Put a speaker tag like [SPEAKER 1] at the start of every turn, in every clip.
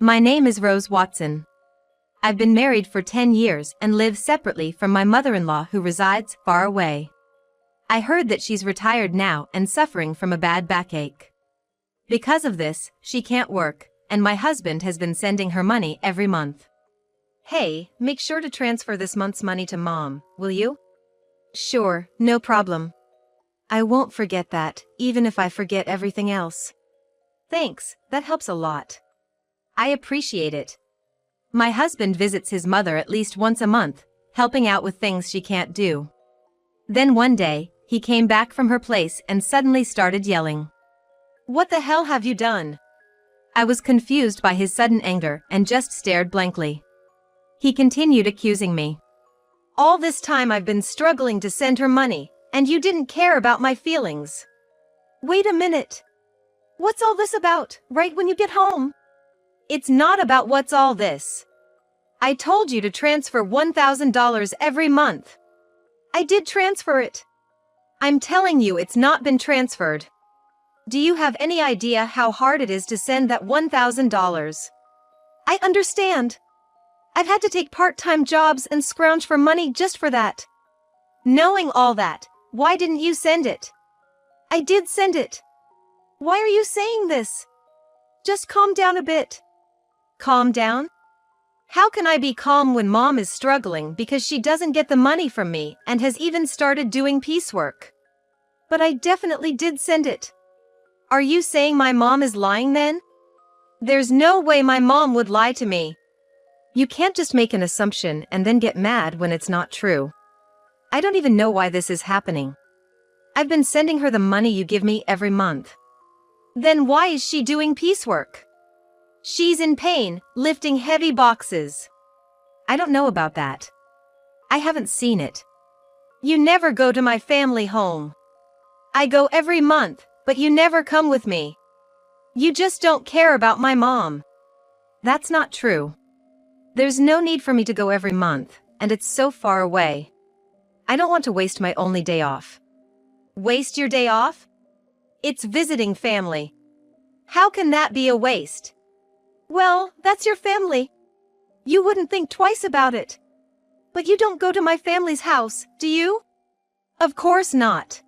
[SPEAKER 1] My name is Rose Watson. I've been married for 10 years and live separately from my mother-in-law who resides far away. I heard that she's retired now and suffering from a bad backache. Because of this, she can't work, and my husband has been sending her money every month. Hey, make sure to transfer this month's money to Mom, will you? Sure, no problem. I won't forget that, even if I forget everything else. Thanks, that helps a lot. I appreciate it. My husband visits his mother at least once a month, helping out with things she can't do. Then one day, he came back from her place and suddenly started yelling. What the hell have you done? I was confused by his sudden anger and just stared blankly. He continued accusing me. All this time I've been struggling to send her money, and you didn't care about my feelings. Wait a minute. What's all this about, right when you get home? It's not about what's all this. I told you to transfer $1,000 every month. I did transfer it. I'm telling you it's not been transferred. Do you have any idea how hard it is to send that $1,000? I understand. I've had to take part-time jobs and scrounge for money just for that. Knowing all that, why didn't you send it? I did send it. Why are you saying this? Just calm down a bit. Calm down? How can I be calm when Mom is struggling because she doesn't get the money from me and has even started doing piecework? But I definitely did send it. Are you saying my mom is lying then? There's no way my mom would lie to me. You can't just make an assumption and then get mad when it's not true. I don't even know why this is happening. I've been sending her the money you give me every month. Then why is she doing piecework? She's in pain, lifting heavy boxes. I don't know about that. I haven't seen it. You never go to my family home. I go every month, but you never come with me. You just don't care about my mom. That's not true. There's no need for me to go every month, and it's so far away. I don't want to waste my only day off. Waste your day off? It's visiting family. How can that be a waste? Well, that's your family. You wouldn't think twice about it. But you don't go to my family's house, do you? Of course not.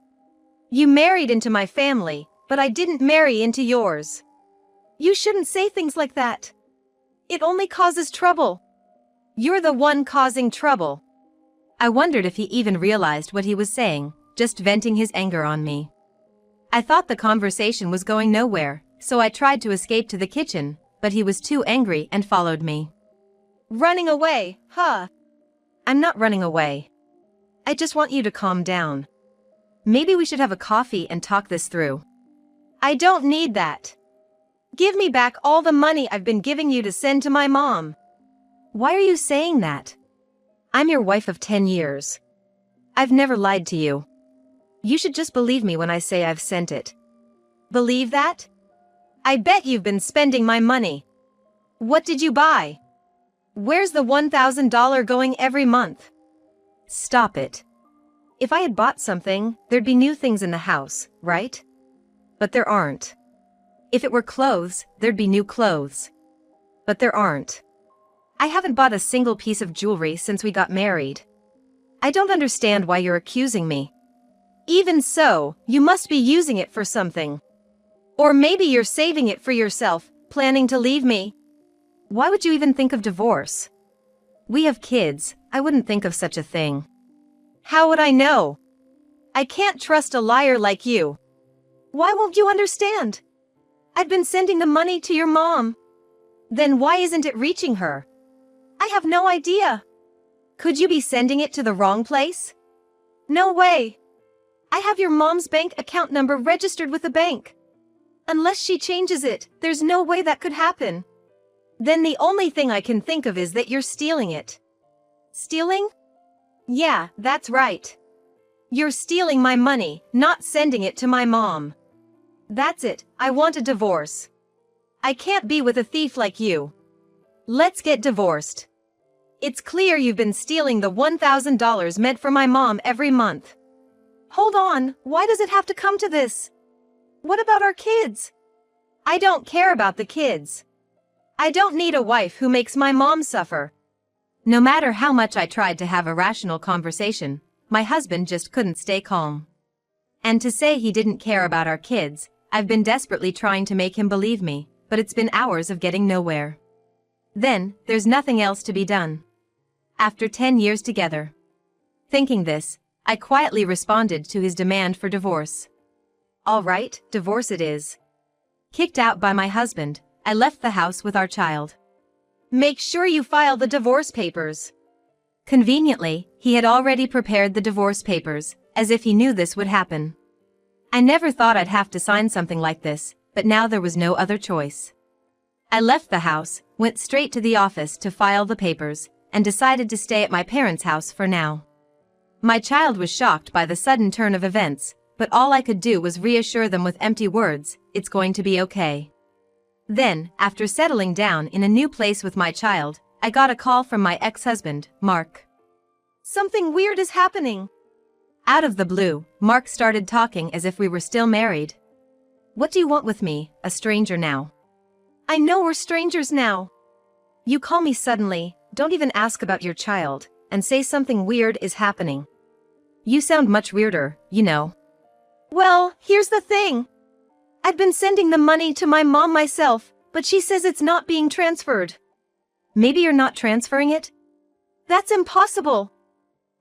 [SPEAKER 1] You married into my family, but I didn't marry into yours. You shouldn't say things like that. It only causes trouble. You're the one causing trouble. I wondered if he even realized what he was saying, just venting his anger on me. I thought the conversation was going nowhere, so I tried to escape to the kitchen, but he was too angry and followed me. Running away, huh? I'm not running away. I just want you to calm down. Maybe we should have a coffee and talk this through. I don't need that. Give me back all the money I've been giving you to send to my mom. Why are you saying that? I'm your wife of 10 years. I've never lied to you. You should just believe me when I say I've sent it. Believe that? I bet you've been spending my money. What did you buy? Where's the $1,000 going every month? Stop it. If I had bought something, there'd be new things in the house, right? But there aren't. If it were clothes, there'd be new clothes. But there aren't. I haven't bought a single piece of jewelry since we got married. I don't understand why you're accusing me. Even so, you must be using it for something. Or maybe you're saving it for yourself, planning to leave me. Why would you even think of divorce? We have kids, I wouldn't think of such a thing. How would I know? I can't trust a liar like you. Why won't you understand? I've been sending the money to your mom. Then why isn't it reaching her? I have no idea. Could you be sending it to the wrong place? No way. I have your mom's bank account number registered with the bank. Unless she changes it, there's no way that could happen. Then the only thing I can think of is that you're stealing it. Stealing? Yeah, that's right. You're stealing my money, not sending it to my mom. That's it, I want a divorce. I can't be with a thief like you. Let's get divorced. It's clear you've been stealing the $1,000 meant for my mom every month. Hold on, why does it have to come to this? What about our kids? I don't care about the kids. I don't need a wife who makes my mom suffer. No matter how much I tried to have a rational conversation, my husband just couldn't stay calm. And to say he didn't care about our kids, I've been desperately trying to make him believe me, but it's been hours of getting nowhere. Then, there's nothing else to be done. After 10 years together. Thinking this, I quietly responded to his demand for divorce. All right, divorce it is. Kicked out by my husband, I left the house with our child. Make sure you file the divorce papers. Conveniently, he had already prepared the divorce papers, as if he knew this would happen. I never thought I'd have to sign something like this, but now there was no other choice. I left the house, went straight to the office to file the papers, and decided to stay at my parents' house for now. My child was shocked by the sudden turn of events, but all I could do was reassure them with empty words, "It's going to be okay." Then, after settling down in a new place with my child, I got a call from my ex-husband, Mark. Something weird is happening. Out of the blue, Mark started talking as if we were still married. What do you want with me, a stranger now? I know we're strangers now. You call me suddenly, don't even ask about your child, and say something weird is happening. You sound much weirder, you know. Well, here's the thing. I've been sending the money to my mom myself, but she says it's not being transferred. Maybe you're not transferring it? That's impossible.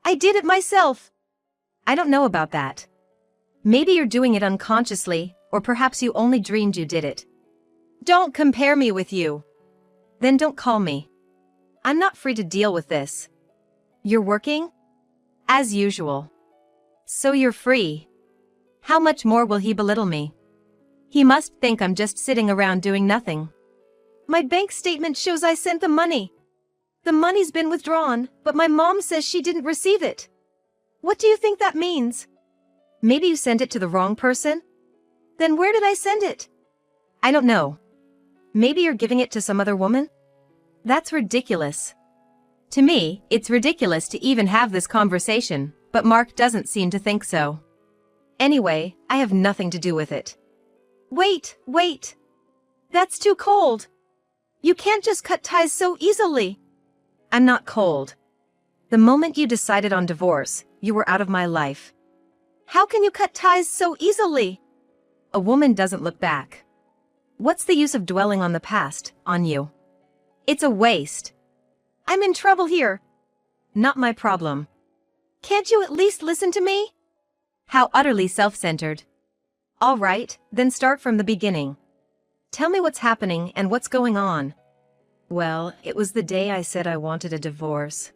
[SPEAKER 1] I did it myself. I don't know about that. Maybe you're doing it unconsciously, or perhaps you only dreamed you did it. Don't compare me with you. Then don't call me. I'm not free to deal with this. You're working? As usual. So you're free. How much more will he belittle me? He must think I'm just sitting around doing nothing. My bank statement shows I sent the money. The money's been withdrawn, but my mom says she didn't receive it. What do you think that means? Maybe you sent it to the wrong person? Then where did I send it? I don't know. Maybe you're giving it to some other woman? That's ridiculous. To me, it's ridiculous to even have this conversation, but Mark doesn't seem to think so. Anyway, I have nothing to do with it. Wait. That's too cold. You can't just cut ties so easily. I'm not cold. The moment you decided on divorce, you were out of my life. How can you cut ties so easily? A woman doesn't look back. What's the use of dwelling on the past, on you? It's a waste. I'm in trouble here. Not my problem. Can't you at least listen to me? How utterly self-centered. All right, then start from the beginning. Tell me what's happening and what's going on. Well, it was the day I said I wanted a divorce.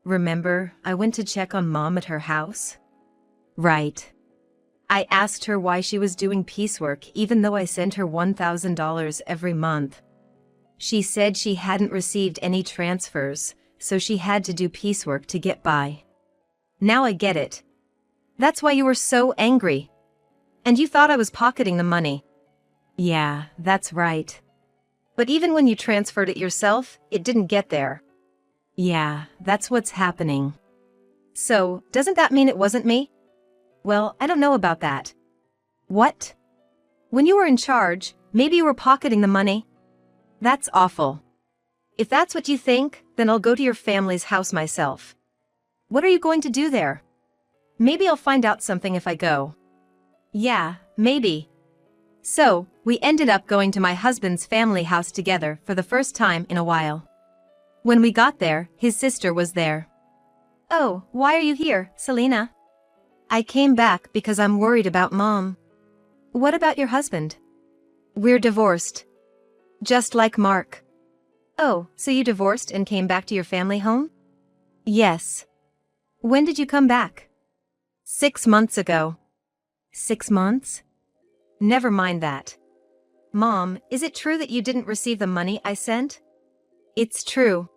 [SPEAKER 1] Remember, I went to check on Mom at her house? Right. I asked her why she was doing piecework even though I sent her $1,000 every month. She said she hadn't received any transfers, so she had to do piecework to get by. Now I get it. That's why you were so angry. And you thought I was pocketing the money. Yeah, that's right. But even when you transferred it yourself, it didn't get there. Yeah, that's what's happening. So, doesn't that mean it wasn't me? Well, I don't know about that. What? When you were in charge, maybe you were pocketing the money? That's awful. If that's what you think, then I'll go to your family's house myself. What are you going to do there? Maybe I'll find out something if I go. Yeah, maybe. So, we ended up going to my husband's family house together for the first time in a while. When we got there, his sister was there. Oh, why are you here, Selena? I came back because I'm worried about Mom. What about your husband? We're divorced. Just like Mark. Oh, so you divorced and came back to your family home? Yes. When did you come back? 6 months ago. 6 months? Never mind that. Mom, is it true that you didn't receive the money I sent? It's true.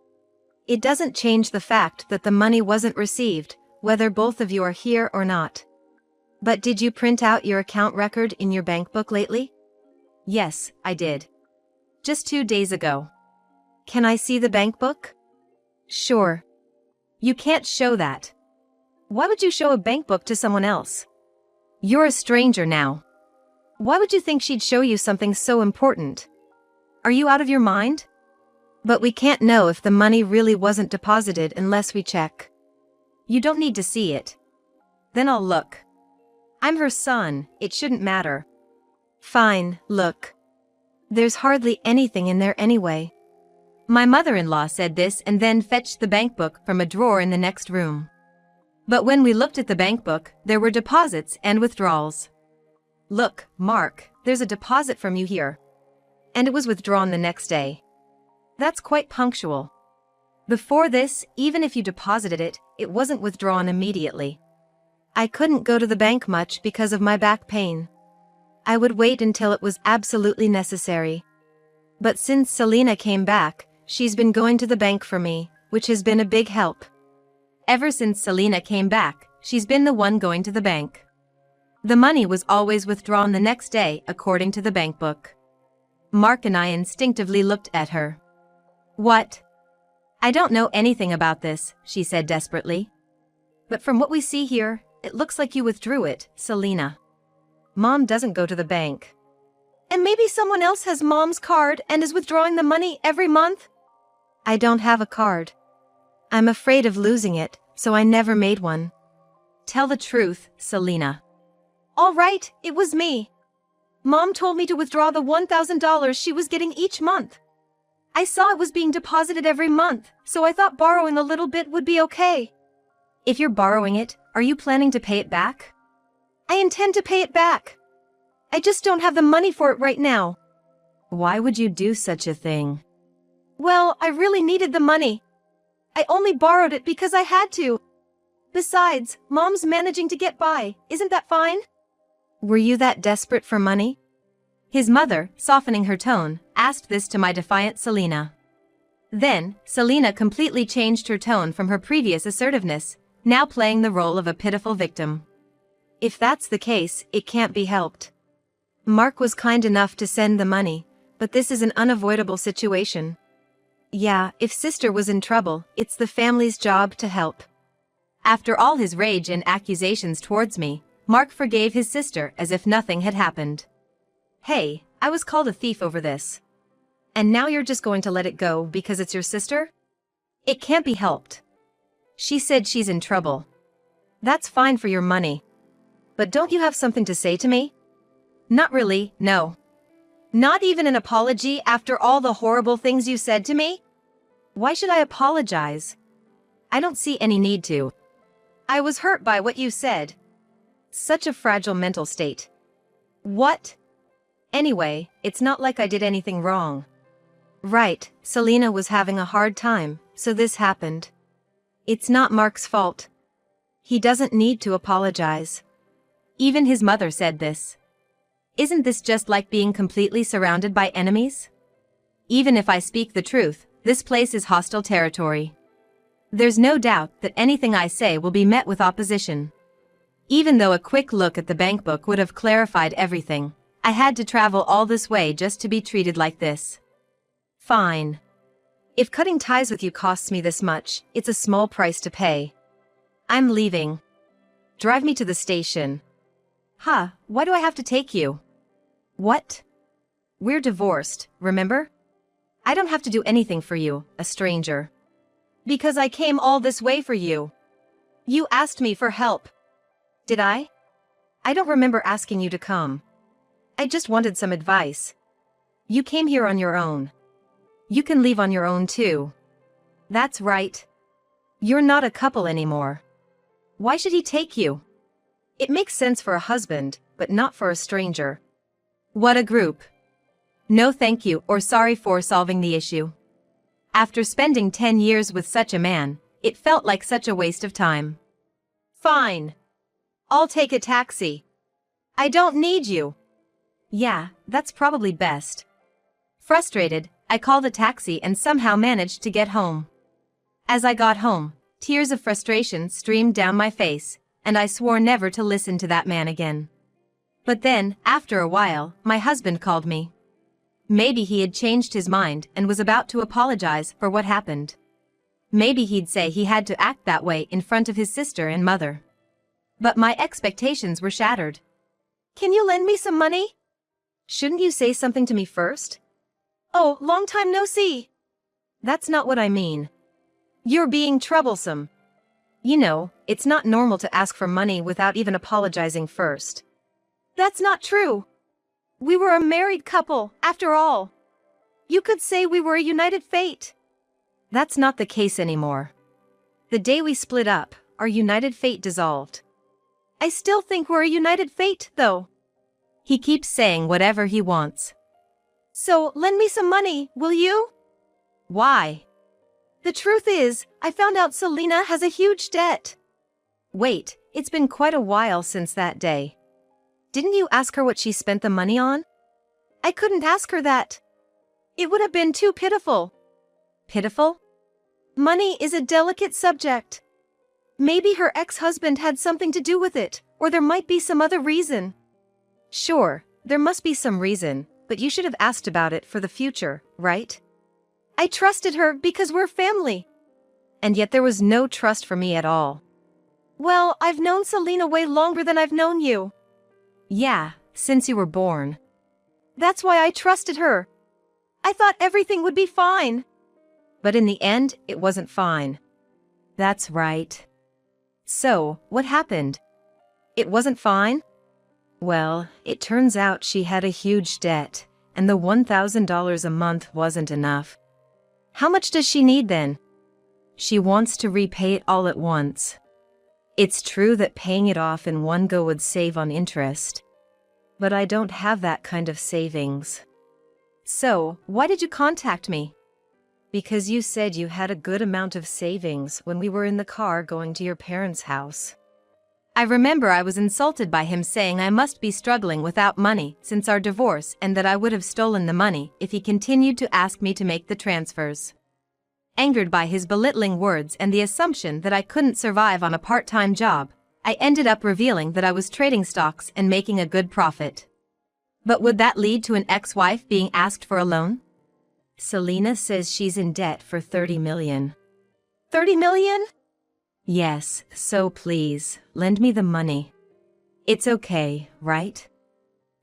[SPEAKER 1] It doesn't change the fact that the money wasn't received, whether both of you are here or not. But did you print out your account record in your bank book lately? Yes, I did. Just 2 days ago. Can I see the bank book? Sure. You can't show that. Why would you show a bank book to someone else? You're a stranger now. Why would you think she'd show you something so important? Are you out of your mind? But we can't know if the money really wasn't deposited unless we check. You don't need to see it. Then I'll look. I'm her son, it shouldn't matter. Fine, look. There's hardly anything in there anyway. My mother-in-law said this and then fetched the bank book from a drawer in the next room. But when we looked at the bank book, there were deposits and withdrawals. Look, Mark, there's a deposit from you here. And it was withdrawn the next day. That's quite punctual. Before this, even if you deposited it, it wasn't withdrawn immediately. I couldn't go to the bank much because of my back pain. I would wait until it was absolutely necessary. But since Selena came back, she's been going to the bank for me, which has been a big help. Ever since Selena came back, she's been the one going to the bank. The money was always withdrawn the next day according to the bank book. Mark and I instinctively looked at her. What? I don't know anything about this, she said desperately. But from what we see here, it looks like you withdrew it, Selena. Mom doesn't go to the bank. And maybe someone else has Mom's card and is withdrawing the money every month? I don't have a card. I'm afraid of losing it, so I never made one. Tell the truth, Selena. All right, it was me. Mom told me to withdraw the $1,000 she was getting each month. I saw it was being deposited every month, so I thought borrowing a little bit would be okay. If you're borrowing it, are you planning to pay it back? I intend to pay it back. I just don't have the money for it right now. Why would you do such a thing? Well, I really needed the money. I only borrowed it because I had to. Besides, Mom's managing to get by, isn't that fine? Were you that desperate for money? His mother, softening her tone, asked this to my defiant Selena. Then, Selena completely changed her tone from her previous assertiveness, now playing the role of a pitiful victim. If that's the case, it can't be helped. Mark was kind enough to send the money, but this is an unavoidable situation. Yeah, if sister was in trouble, it's the family's job to help. After all his rage and accusations towards me, Mark forgave his sister as if nothing had happened. Hey, I was called a thief over this. And now you're just going to let it go because it's your sister? It can't be helped. She said she's in trouble. That's fine for your money. But don't you have something to say to me? Not really, no. Not even an apology after all the horrible things you said to me? Why should I apologize? I don't see any need to. I was hurt by what you said. Such a fragile mental state. What? Anyway, it's not like I did anything wrong. Right, Selena was having a hard time, so this happened. It's not Mark's fault. He doesn't need to apologize. Even his mother said this. Isn't this just like being completely surrounded by enemies? Even if I speak the truth, this place is hostile territory. There's no doubt that anything I say will be met with opposition. Even though a quick look at the bank book would have clarified everything, I had to travel all this way just to be treated like this. Fine. If cutting ties with you costs me this much, it's a small price to pay. I'm leaving. Drive me to the station. Huh, why do I have to take you? What? We're divorced, remember? I don't have to do anything for you, a stranger. Because I came all this way for you. You asked me for help. Did I? I don't remember asking you to come. I just wanted some advice. You came here on your own. You can leave on your own too. That's right. You're not a couple anymore. Why should he take you? It makes sense for a husband, but not for a stranger. What a group. No thank you or sorry for solving the issue. After spending 10 years with such a man, it felt like such a waste of time. Fine. I'll take a taxi. I don't need you. Yeah, that's probably best. Frustrated, I called a taxi and somehow managed to get home. As I got home, tears of frustration streamed down my face, and I swore never to listen to that man again. But then, after a while, my husband called me. Maybe he had changed his mind and was about to apologize for what happened. Maybe he'd say he had to act that way in front of his sister and mother. But my expectations were shattered. Can you lend me some money? Shouldn't you say something to me first? Oh, long time no see. That's not what I mean. You're being troublesome. You know, it's not normal to ask for money without even apologizing first. That's not true. We were a married couple, after all. You could say we were a united fate. That's not the case anymore. The day we split up, our united fate dissolved. I still think we're a united fate, though. He keeps saying whatever he wants. So, lend me some money, will you? Why? The truth is, I found out Selena has a huge debt. Wait, it's been quite a while since that day. Didn't you ask her what she spent the money on? I couldn't ask her that. It would have been too pitiful. Pitiful? Money is a delicate subject. Maybe her ex-husband had something to do with it, or there might be some other reason. Sure, there must be some reason, but you should have asked about it for the future, right? I trusted her because we're family. And yet there was no trust for me at all. Well, I've known Selena way longer than I've known you. Yeah, since you were born. That's why I trusted her. I thought everything would be fine. But in the end, it wasn't fine. That's right. So, what happened? It wasn't fine? Well, it turns out she had a huge debt, and the $1,000 a month wasn't enough. How much does she need then? She wants to repay it all at once. It's true that paying it off in one go would save on interest. But I don't have that kind of savings. So, why did you contact me? Because you said you had a good amount of savings when we were in the car going to your parents' house. I remember I was insulted by him saying I must be struggling without money since our divorce and that I would have stolen the money if he continued to ask me to make the transfers. Angered by his belittling words and the assumption that I couldn't survive on a part-time job, I ended up revealing that I was trading stocks and making a good profit. But would that lead to an ex-wife being asked for a loan? Selena says she's in debt for $30 million. $30 million? Yes, so please, lend me the money. It's okay, right?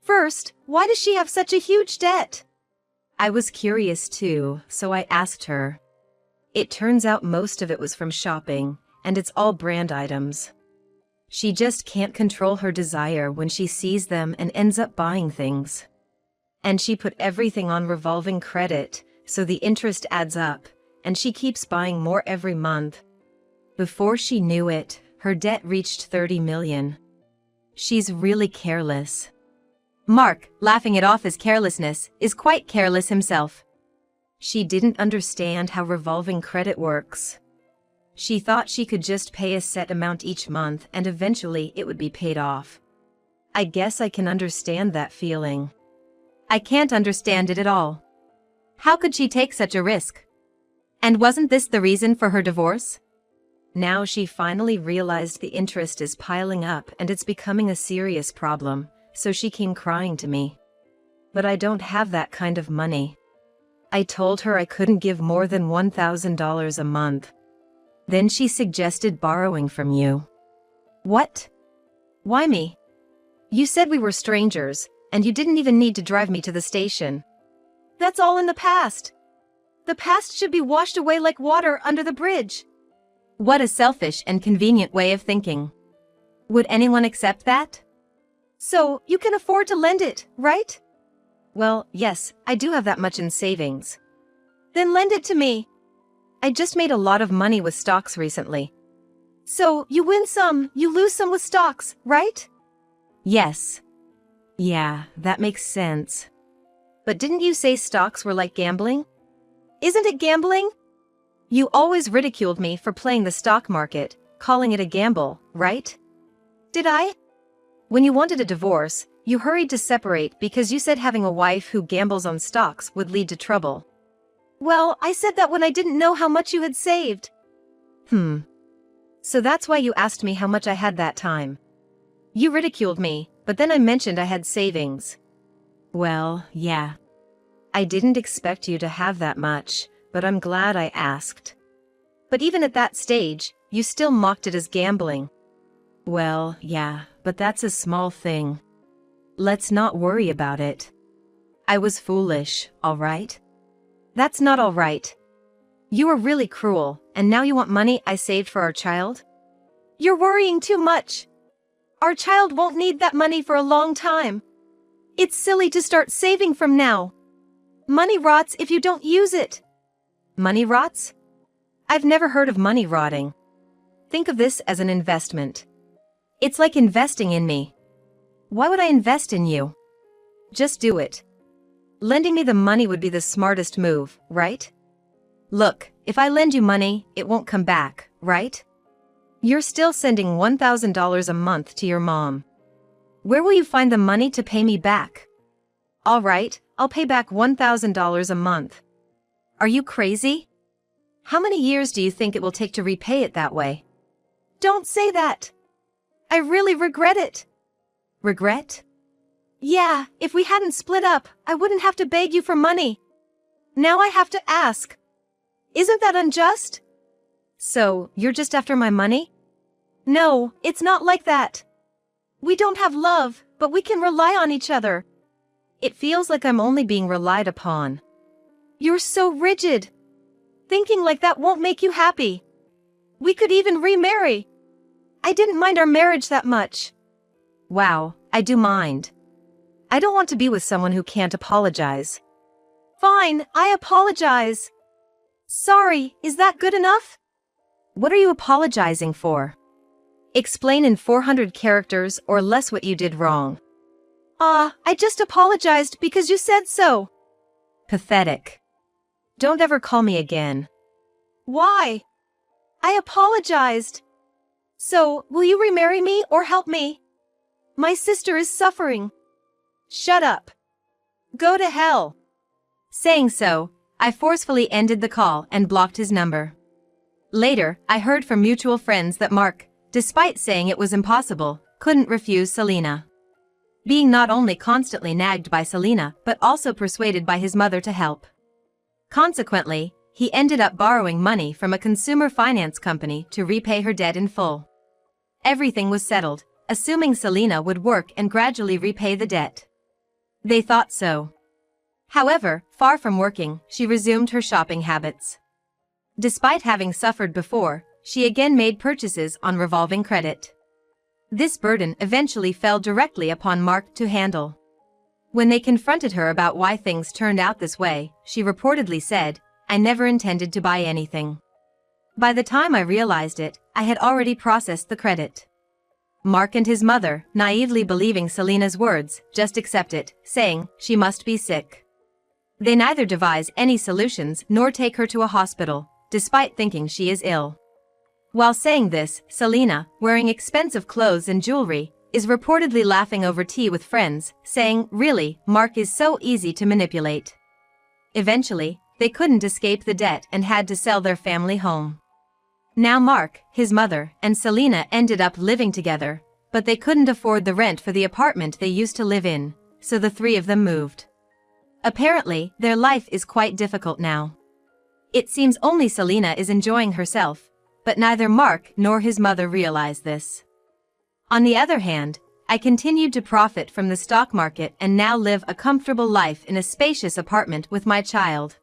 [SPEAKER 1] First, why does she have such a huge debt? I was curious too, so I asked her. It turns out most of it was from shopping, and it's all brand items. She just can't control her desire when she sees them and ends up buying things. And she put everything on revolving credit, so the interest adds up, and she keeps buying more every month. Before she knew it, her debt reached $30 million. She's really careless. Mark, laughing it off as carelessness, is quite careless himself. She didn't understand how revolving credit works. She thought she could just pay a set amount each month and eventually it would be paid off. I guess I can understand that feeling. I can't understand it at all. How could she take such a risk? And wasn't this the reason for her divorce? Now she finally realized the interest is piling up and it's becoming a serious problem, so she came crying to me. But I don't have that kind of money. I told her I couldn't give more than $1,000 a month. Then she suggested borrowing from you. What? Why me? You said we were strangers, and you didn't even need to drive me to the station. That's all in the past. The past should be washed away like water under the bridge. What a selfish and convenient way of thinking. Would anyone accept that? So, you can afford to lend it, right? Well, yes, I do have that much in savings. Then lend it to me. I just made a lot of money with stocks recently. So, you win some, you lose some with stocks, right? Yes. Yeah, that makes sense. But didn't you say stocks were like gambling? Isn't it gambling? You always ridiculed me for playing the stock market, calling it a gamble, right? Did I? When you wanted a divorce, you hurried to separate because you said having a wife who gambles on stocks would lead to trouble. Well, I said that when I didn't know how much you had saved. So that's why you asked me how much I had that time. You ridiculed me, but then I mentioned I had savings. Well, yeah. I didn't expect you to have that much, but I'm glad I asked. But even at that stage, you still mocked it as gambling. Well, yeah, but that's a small thing. Let's not worry about it. I was foolish, all right? That's not all right. You are really cruel, and now you want money I saved for our child? You're worrying too much. Our child won't need that money for a long time. It's silly to start saving from now. Money rots if you don't use it. Money rots? I've never heard of money rotting. Think of this as an investment. It's like investing in me. Why would I invest in you? Just do it. Lending me the money would be the smartest move, right? Look, if I lend you money, it won't come back, right? You're still sending $1,000 a month to your mom. Where will you find the money to pay me back? All right, I'll pay back $1,000 a month. Are you crazy? How many years do you think it will take to repay it that way? Don't say that. I really regret it. Regret? Yeah, if we hadn't split up, I wouldn't have to beg you for money. Now I have to ask. Isn't that unjust? So, you're just after my money? No, it's not like that. We don't have love, but we can rely on each other. It feels like I'm only being relied upon. You're so rigid. Thinking like that won't make you happy. We could even remarry. I didn't mind our marriage that much. Wow, I do mind. I don't want to be with someone who can't apologize. Fine, I apologize. Sorry, is that good enough? What are you apologizing for? Explain in 400 characters or less what you did wrong. I just apologized because you said so. Pathetic. Don't ever call me again. Why? I apologized. So, will you remarry me or help me? My sister is suffering. Shut up. Go to hell. Saying so, I forcefully ended the call and blocked his number. Later, I heard from mutual friends that Mark, despite saying it was impossible, couldn't refuse Selena. Being not only constantly nagged by Selena but also persuaded by his mother to help. Consequently, he ended up borrowing money from a consumer finance company to repay her debt in full. Everything was settled, assuming Selena would work and gradually repay the debt. They thought so. However, far from working, she resumed her shopping habits. Despite having suffered before, she again made purchases on revolving credit. This burden eventually fell directly upon Mark to handle. When they confronted her about why things turned out this way, she reportedly said, "I never intended to buy anything. By the time I realized it, I had already processed the credit." Mark and his mother, naively believing Selena's words, just accept it, saying, she must be sick. They neither devise any solutions nor take her to a hospital, despite thinking she is ill. While saying this, Selena, wearing expensive clothes and jewelry, is reportedly laughing over tea with friends, saying, really, Mark is so easy to manipulate. Eventually, they couldn't escape the debt and had to sell their family home. Now Mark, his mother, and Selena ended up living together, but they couldn't afford the rent for the apartment they used to live in, so the three of them moved. Apparently, their life is quite difficult now. It seems only Selena is enjoying herself, but neither Mark nor his mother realize this. On the other hand, I continued to profit from the stock market and now live a comfortable life in a spacious apartment with my child.